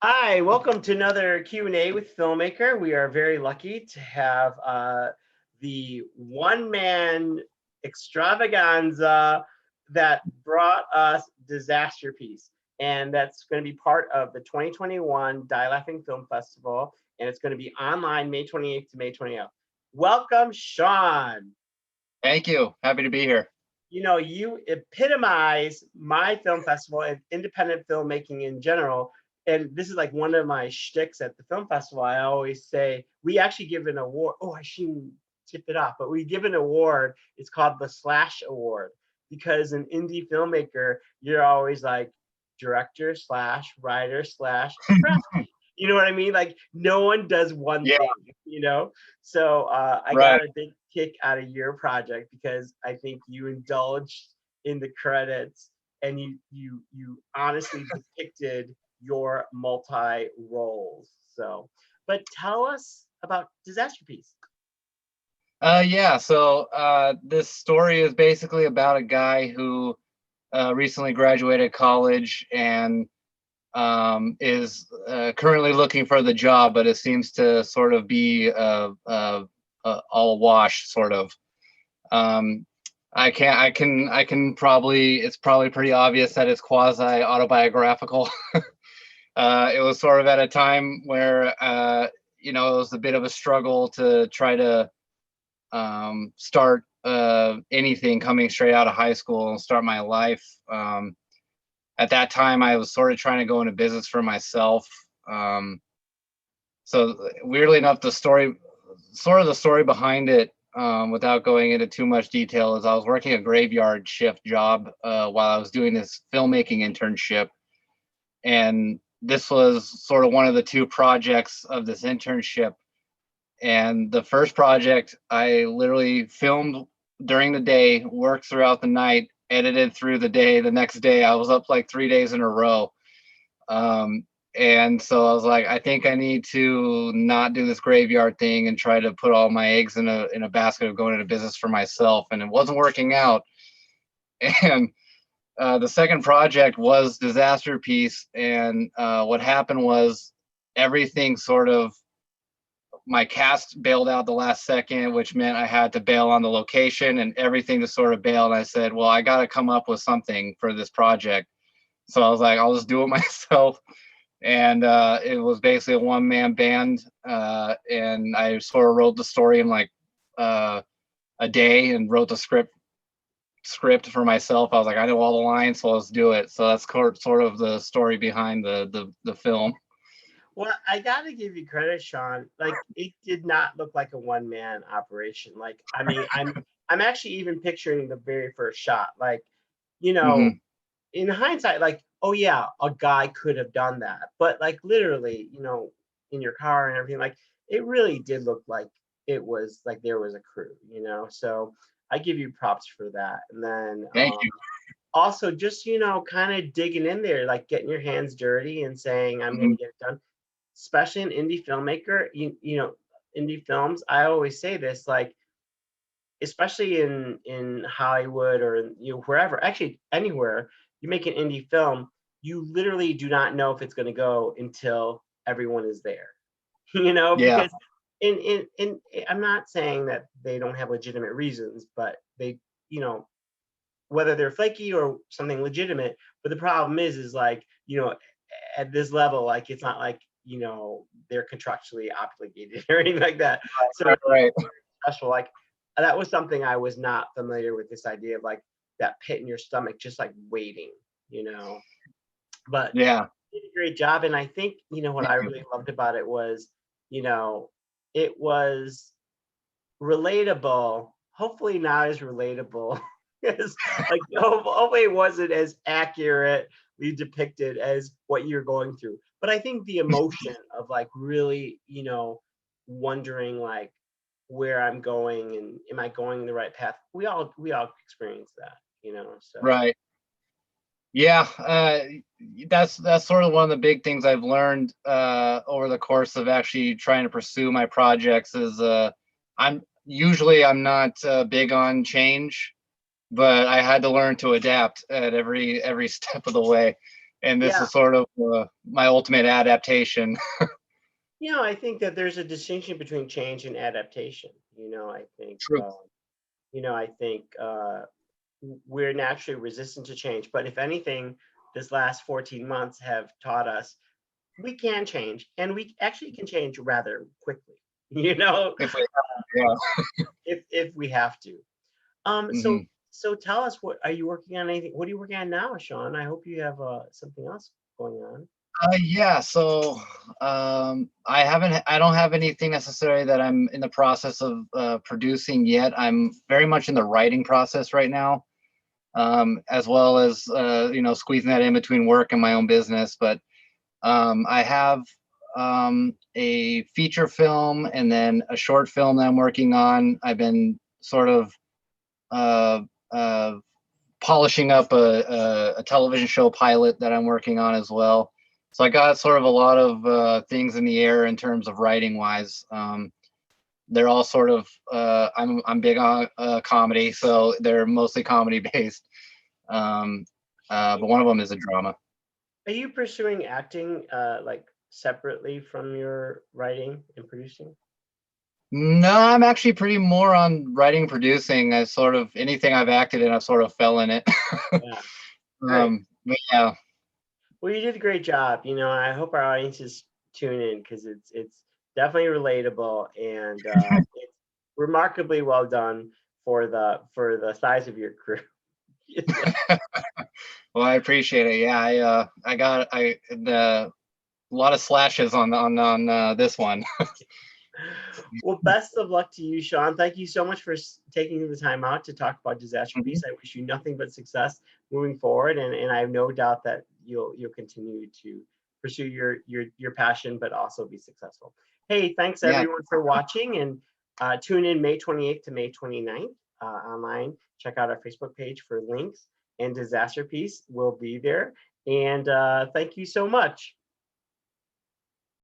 Hi, welcome to another Q&A with Filmmaker. We are very lucky to have the one-man extravaganza that brought us Disasterpiece. And that's going to be part of the 2021 DLFF Film Festival. And it's going to be online May 28th to May 20th. Welcome, Sean. Thank you. Happy to be here. You know, you epitomize my film festival and independent filmmaking in general. And this is like one of my shticks at the film festival. I always say we actually give an award. Oh, I shouldn't tip it off, but we give an award. It's called the Slash Award because an indie filmmaker, you're always like director slash writer slash crafty. You know what I mean? Like no one does one Yeah, thing, you know? So I right. got a big kick out of your project because I think you indulged in the credits and you honestly depicted your multi roles. So, but tell us about Disasterpiece. This story is basically about a guy who recently graduated college and is currently looking for the job, but it seems to sort of be all wash, sort of. Um, I can probably, it's probably pretty obvious that it's quasi autobiographical. It was sort of at a time where, it was a bit of a struggle to try to start anything coming straight out of high school and start my life. At that time, I was sort of trying to go into business for myself. So weirdly enough, the story behind it, without going into too much detail, is I was working a graveyard shift job while I was doing this filmmaking internship. And this was sort of one of the two projects of this internship. And the first project, I literally filmed during the day, worked throughout the night, edited through the day. The next day, I was up like 3 days in a row. And so I was like, I think I need to not do this graveyard thing and try to put all my eggs in a basket of going into business for myself. And it wasn't working out. And the second project was Disasterpiece, and what happened was everything sort of, my cast bailed out the last second, which meant I had to bail on the location, and everything just sort of bailed. I said, well, I got to come up with something for this project. So I was like, I'll just do it myself. And it was basically a one-man band, and I sort of wrote the story in like a day and wrote the script for myself. I was like, I know all the lines, so let's do it. So that's sort of the story behind the film. Well, I gotta give you credit, Sean. Like it did not look like a one-man operation. Like, I mean, I'm actually even picturing the very first shot. Like, you know, Hmm. in hindsight, like, oh yeah, a guy could have done that. But like literally, in your car and everything, like it really did look like it was like there was a crew. So I give you props for that. And then Thank you. also just, kind of digging in there, like getting your hands dirty and saying, I'm gonna Hmm. get it done. Especially an indie filmmaker, indie films, I always say this, like, especially in Hollywood or wherever, actually anywhere, you make an indie film, you literally do not know if it's going to go until everyone is there. Yeah. Because in I'm not saying that they don't have legitimate reasons, but they, you know, whether they're flaky or something legitimate. But the problem is like, at this level, like it's not like, they're contractually obligated or anything like that. So Right. Right. special, like that was something I was not familiar with, this idea of like that pit in your stomach, just like waiting, you know. But Yeah. you did a great job. And I think, what Thank I you. really loved about it was, it was relatable, hopefully not as relatable as like hopefully it wasn't as accurately depicted as what you're going through. But I think the emotion of like really, wondering like where I'm going and am I going the right path? We all experience that. So Right. Yeah. That's sort of one of the big things I've learned over the course of actually trying to pursue my projects is I'm not big on change, but I had to learn to adapt at every step of the way. and this Yeah. is sort of my ultimate adaptation. I think that there's a distinction between change and adaptation. I think, True. I think we're naturally resistant to change. But if anything, this last 14 months have taught us we can change, and we actually can change rather quickly. You know, If we, yeah. if we have to. So Mhm. so tell us, what are you working on? Anything? What are you working on now, Sean? I hope you have something else going on. Yeah, so I don't have anything necessarily that I'm in the process of producing yet. I'm very much in the writing process right now, as well as squeezing that in between work and my own business. But I have a feature film and then a short film that I'm working on. I've been sort of uh, uh, polishing up a television show pilot that I'm working on as well. So I got sort of a lot of things in the air in terms of writing wise. They're all sort of I'm big on comedy, so they're mostly comedy based. But one of them is a drama. Are you pursuing acting like separately from your writing and producing? No, I'm actually pretty more on writing and producing. I sort of anything I've acted in, I've sort of fell in it. Yeah, great. But yeah, Well, you did a great job. I hope our audiences tune in because it's definitely relatable, and it's remarkably well done for the size of your crew. well, I appreciate it. Yeah, I got a lot of slashes on this one. Well, best of luck to you, Sean. Thank you so much for taking the time out to talk about Mhm. Disasterpiece. I wish you nothing but success moving forward, and I have no doubt that you'll continue to pursue your passion, but also be successful. Hey, thanks Yeah, everyone for watching, and tune in May 28th to May 29th online. Check out our Facebook page for links, and Disasterpiece will be there. And thank you so much.